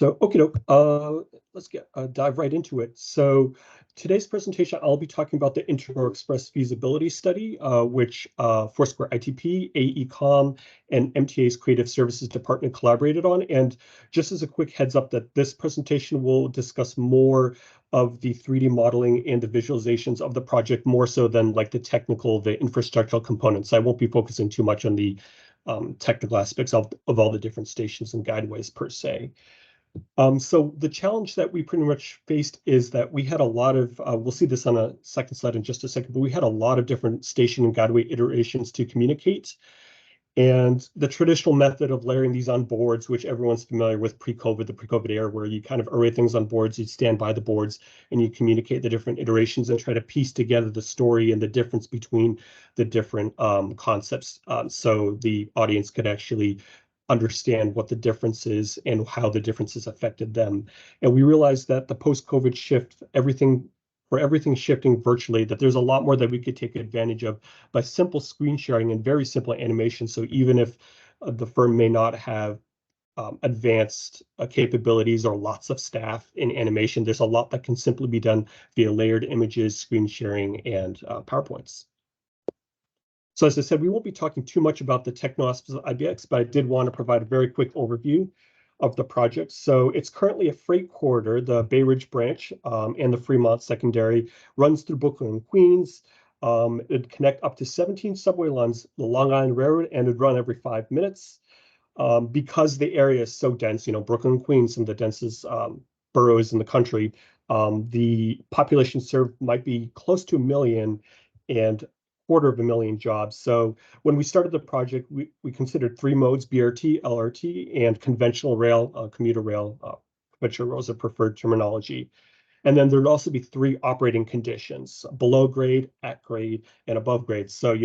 So, okay, let's dive right into it. So, today's presentation, I'll be talking about the Integral Express feasibility study, which Foursquare ITP, AECOM, and MTA's Creative Services Department collaborated on. And just as a quick heads up, that this presentation will discuss more of the 3D modeling and the visualizations of the project, more so than like the technical, the infrastructural components. I won't be focusing too much on the technical aspects of all the different stations and guideways per se. So the challenge that we pretty much faced is that we had a lot of, we'll see this on a second slide in just a second, but we had a lot of different station and guideway iterations to communicate. And the traditional method of layering these on boards, which everyone's familiar with pre-COVID, the pre-COVID era, where you kind of array things on boards, you stand by the boards and you communicate the different iterations and try to piece together the story and the difference between the different concepts, so the audience could actually understand what the difference is and how the differences affected them. And we realized that the post-COVID shift, everything shifting virtually, that there's a lot more that we could take advantage of by simple screen sharing and very simple animation. So even if the firm may not have advanced capabilities or lots of staff in animation, there's a lot that can simply be done via layered images, screen sharing, and PowerPoints. So as I said, we won't be talking too much about the techno aspects of IBX, but I did want to provide a very quick overview of the project. So it's currently a freight corridor. The Bay Ridge branch and the Fremont secondary runs through Brooklyn and Queens. It'd connect up to 17 subway lines, the Long Island Railroad, and it'd run every 5 minutes. Because the area is so dense, Brooklyn and Queens, some of the densest boroughs in the country, the population served might be close to 1 million, and 250,000 jobs. So when we started the project, we considered 3 modes: BRT, LRT, and conventional rail, commuter rail. Conventional rail is a preferred terminology. And then there'd also be 3 operating conditions: below grade, at grade, and above grade. So,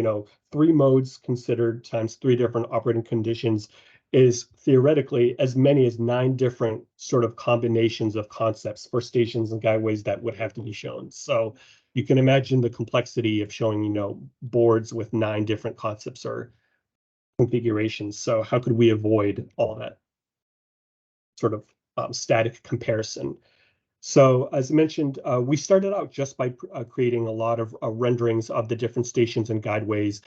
3 modes considered times 3 different operating conditions is theoretically as many as 9 different sort of combinations of concepts for stations and guideways that would have to be shown. So you can imagine the complexity of showing, boards with 9 different concepts or configurations. So how could we avoid all that sort of static comparison? So as I mentioned, we started out just by creating a lot of renderings of the different stations and guideways,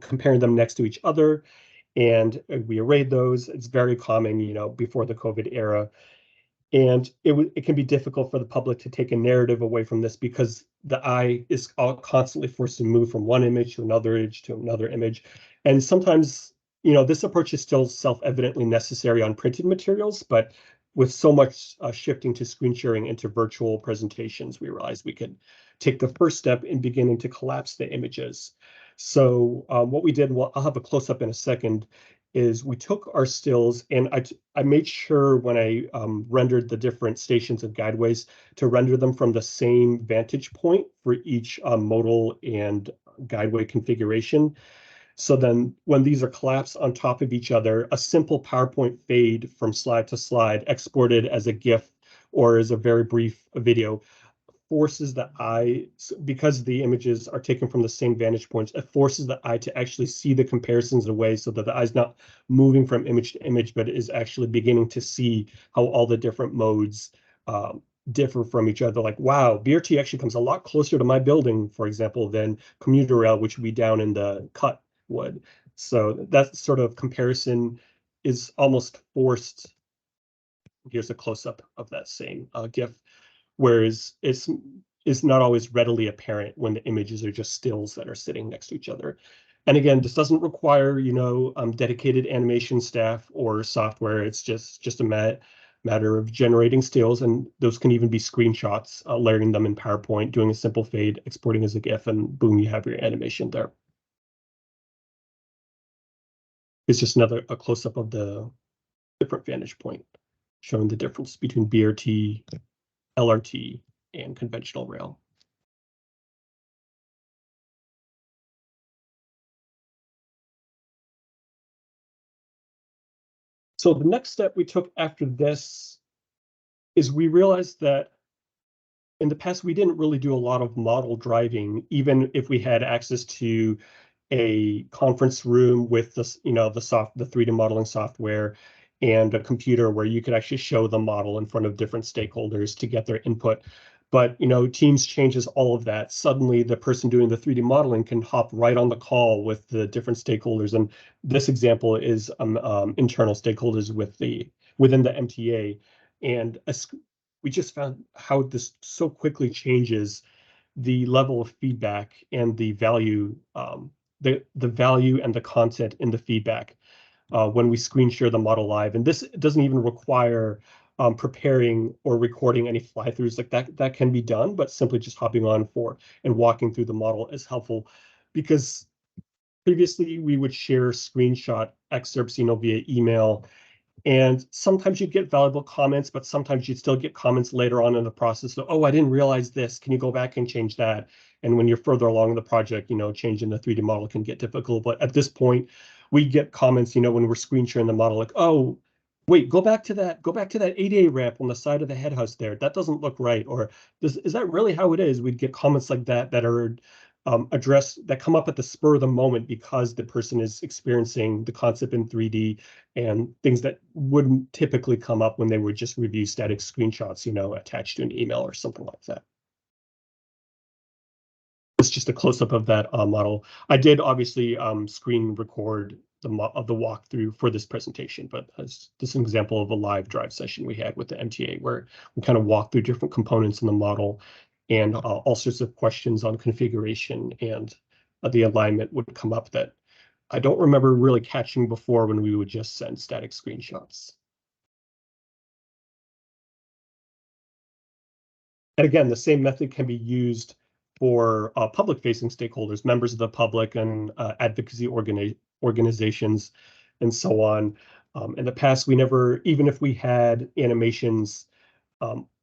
comparing them next to each other. And we arrayed those. It's very common, before the COVID era. And it can be difficult for the public to take a narrative away from this because the eye is constantly forced to move from one image to another image. And sometimes, this approach is still self-evidently necessary on printed materials, but with so much shifting to screen sharing into virtual presentations, we realized we could take the first step in beginning to collapse the images. So what we did, well, I'll have a close-up in a second, is we took our stills and I made sure when I rendered the different stations and guideways to render them from the same vantage point for each modal and guideway configuration. So then when these are collapsed on top of each other, a simple PowerPoint fade from slide to slide exported as a GIF or as a very brief video forces the eye, because the images are taken from the same vantage points, it forces the eye to actually see the comparisons in a way so that the eye's not moving from image to image, but is actually beginning to see how all the different modes differ from each other. Like, wow, BRT actually comes a lot closer to my building, for example, than commuter rail, which would be down in the cut would. So that sort of comparison is almost forced. Here's a close-up of that same GIF. Whereas it's not always readily apparent when the images are just stills that are sitting next to each other. And again, this doesn't require, dedicated animation staff or software. It's just a matter of generating stills, and those can even be screenshots, layering them in PowerPoint, doing a simple fade, exporting as a GIF, and boom, you have your animation there. It's just a close-up of the different vantage point, showing the difference between BRT, LRT, and conventional rail. So the next step we took after this is we realized that in the past, we didn't really do a lot of model driving, even if we had access to a conference room with this, the 3D modeling software and a computer where you could actually show the model in front of different stakeholders to get their input. But Teams changes all of that. Suddenly, the person doing the 3D modeling can hop right on the call with the different stakeholders. And this example is internal stakeholders within the MTA. And we just found how this so quickly changes the level of feedback and the value, the value and the content in the feedback when we screen share the model live. And this doesn't even require preparing or recording any fly-throughs like that. That can be done, but simply just hopping on for and walking through the model is helpful, because previously we would share screenshot excerpts, via email, and sometimes you'd get valuable comments, but sometimes you'd still get comments later on in the process. So, oh, I didn't realize this. Can you go back and change that? And when you're further along in the project, changing the 3D model can get difficult. But at this point, we get comments, when we're screen sharing the model, like, oh, wait, go back to that ADA ramp on the side of the head house there. That doesn't look right. Or is that really how it is? We'd get comments like that are addressed, that come up at the spur of the moment because the person is experiencing the concept in 3D, and things that wouldn't typically come up when they would just review static screenshots, attached to an email or something like that. It's just a close-up of that model. I did obviously screen record the walkthrough for this presentation, but this is an example of a live drive session we had with the MTA where we kind of walked through different components in the model, and all sorts of questions on configuration and the alignment would come up that I don't remember really catching before when we would just send static screenshots. And again, the same method can be used for public-facing stakeholders, members of the public, and advocacy organizations, and so on. In the past, we never, even if we had animations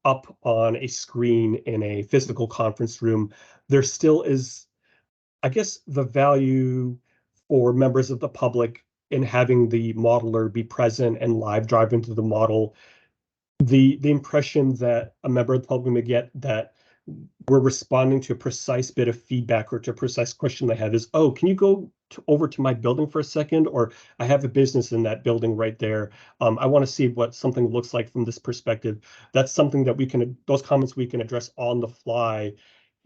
up on a screen in a physical conference room, there still is, I guess, the value for members of the public in having the modeler be present and live drive into the model. The impression that a member of the public may get that we're responding to a precise bit of feedback or to a precise question they have is, oh, can you go over to my building for a second? Or I have a business in that building right there. I want to see what something looks like from this perspective. That's something that those comments we can address on the fly.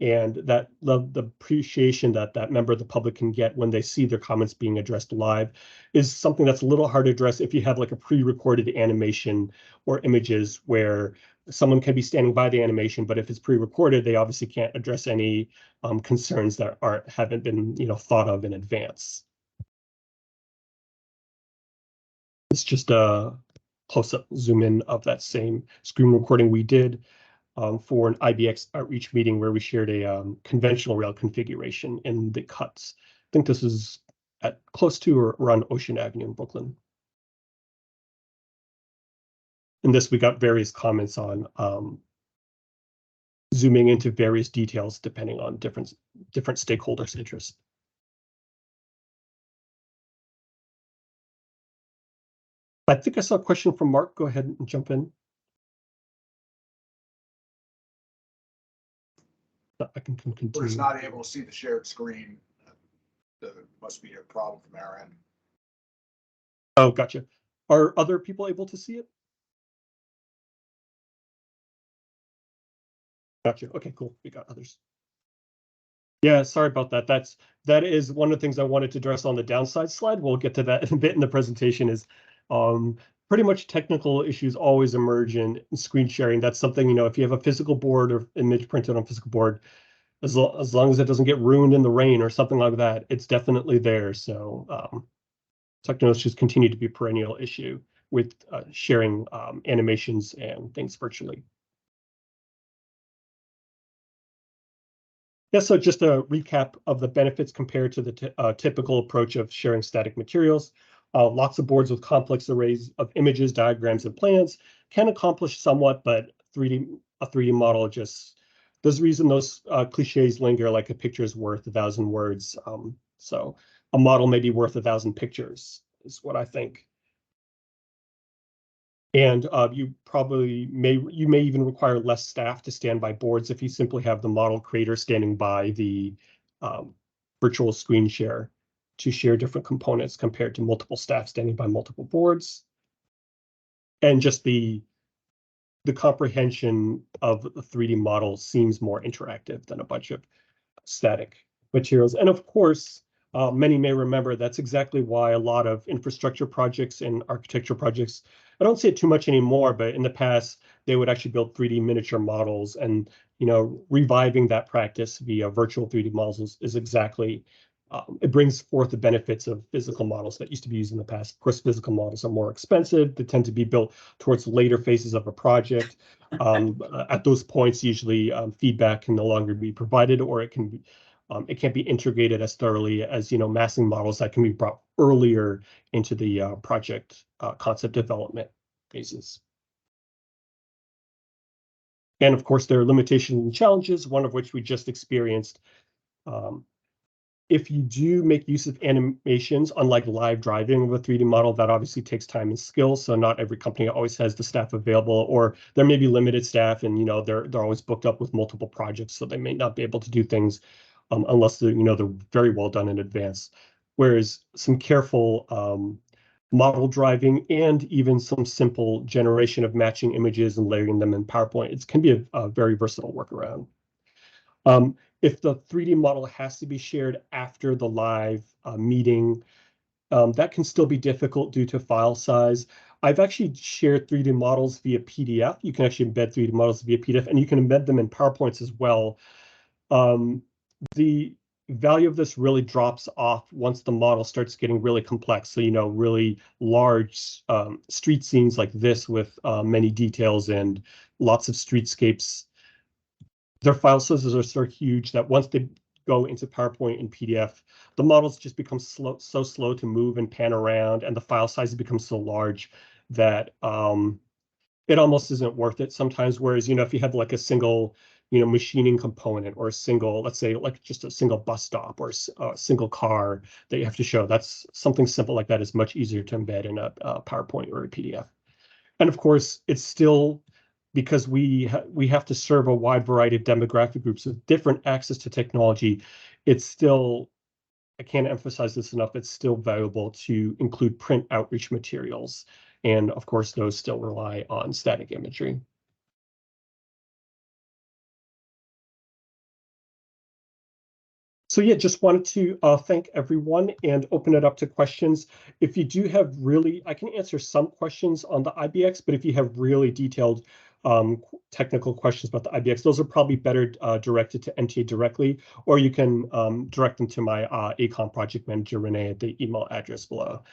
And that the appreciation that member of the public can get when they see their comments being addressed live is something that's a little hard to address if you have like a pre-recorded animation or images where someone can be standing by the animation, but if it's pre-recorded, they obviously can't address any concerns that haven't been thought of in advance. It's just a close-up zoom in of that same screen recording we did for an IBX outreach meeting where we shared a conventional rail configuration in the cuts. I think this is at close to or around Ocean Avenue in Brooklyn. In this, we got various comments on zooming into various details depending on different stakeholders' interests. I think I saw a question from Mark. Go ahead and jump in. I can continue. We're just not able to see the shared screen. There must be a problem from our end. Oh, gotcha. Are other people able to see it? Gotcha. Okay, cool. We got others. Yeah, sorry about that. That is one of the things I wanted to address on the downside slide. We'll get to that in a bit in the presentation. Is pretty much technical issues always emerge in screen sharing. That's something, if you have a physical board or image printed on physical board, as long as it doesn't get ruined in the rain or something like that, it's definitely there. So technical issues continue to be a perennial issue with sharing animations and things virtually. Yeah, so just a recap of the benefits compared to the typical approach of sharing static materials. Lots of boards with complex arrays of images, diagrams, and plans can accomplish somewhat, but a 3D model just, there's a reason those cliches linger, like a picture is worth 1,000 words. So a model may be worth 1,000 pictures, is what I think. And you may even require less staff to stand by boards if you simply have the model creator standing by the virtual screen share to share different components compared to multiple staff standing by multiple boards. and just the comprehension of the 3D model seems more interactive than a bunch of static materials. And of course, many may remember that's exactly why a lot of infrastructure projects and architecture projects, I don't see it too much anymore, but in the past, they would actually build 3D miniature models, and reviving that practice via virtual 3D models is exactly, it brings forth the benefits of physical models that used to be used in the past. Of course, physical models are more expensive. They tend to be built towards later phases of a project. At those points, usually feedback can no longer be provided, or it can't be integrated as thoroughly as massing models that can be brought earlier into the project concept development phases. And of course, there are limitations and challenges, one of which we just experienced. If you do make use of animations, unlike live driving of a 3D model, that obviously takes time and skill. So not every company always has the staff available, or there may be limited staff, and they're always booked up with multiple projects, so they may not be able to do things unless they're very well done in advance. Whereas some careful model driving and even some simple generation of matching images and layering them in PowerPoint, it can be a very versatile workaround. If the 3D model has to be shared after the live meeting, that can still be difficult due to file size. I've actually shared 3D models via PDF. You can actually embed 3D models via PDF, and you can embed them in PowerPoints as well. The value of this really drops off once the model starts getting really complex. So, really large street scenes like this with many details and lots of streetscapes. Their file sizes are so huge that once they go into PowerPoint and PDF, the models just become so slow to move and pan around, and the file sizes become so large that it almost isn't worth it sometimes. Whereas, if you have like a single, machining component, or a single, let's say like just a single bus stop, or a single car that you have to show, that's something simple like that is much easier to embed in a PowerPoint or a PDF. And of course, it's still, because we have to serve a wide variety of demographic groups with different access to technology, it's still, I can't emphasize this enough, it's still valuable to include print outreach materials. And of course, those still rely on static imagery. So yeah, just wanted to thank everyone and open it up to questions. If you do have I can answer some questions on the IBX, but if you have really detailed technical questions about the IBX, those are probably better directed to MTA directly, or you can direct them to my ACOM project manager, Renee, at the email address below.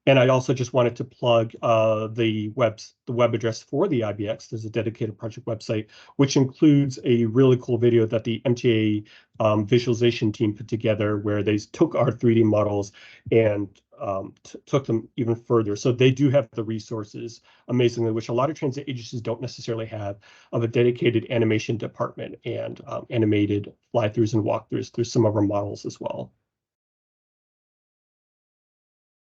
And I also just wanted to plug the web address for the IBX. There's a dedicated project website, which includes a really cool video that the MTA visualization team put together, where they took our 3D models and took them even further. So they do have the resources, amazingly, which a lot of transit agencies don't necessarily have, of a dedicated animation department and animated fly-throughs and walkthroughs through some of our models as well.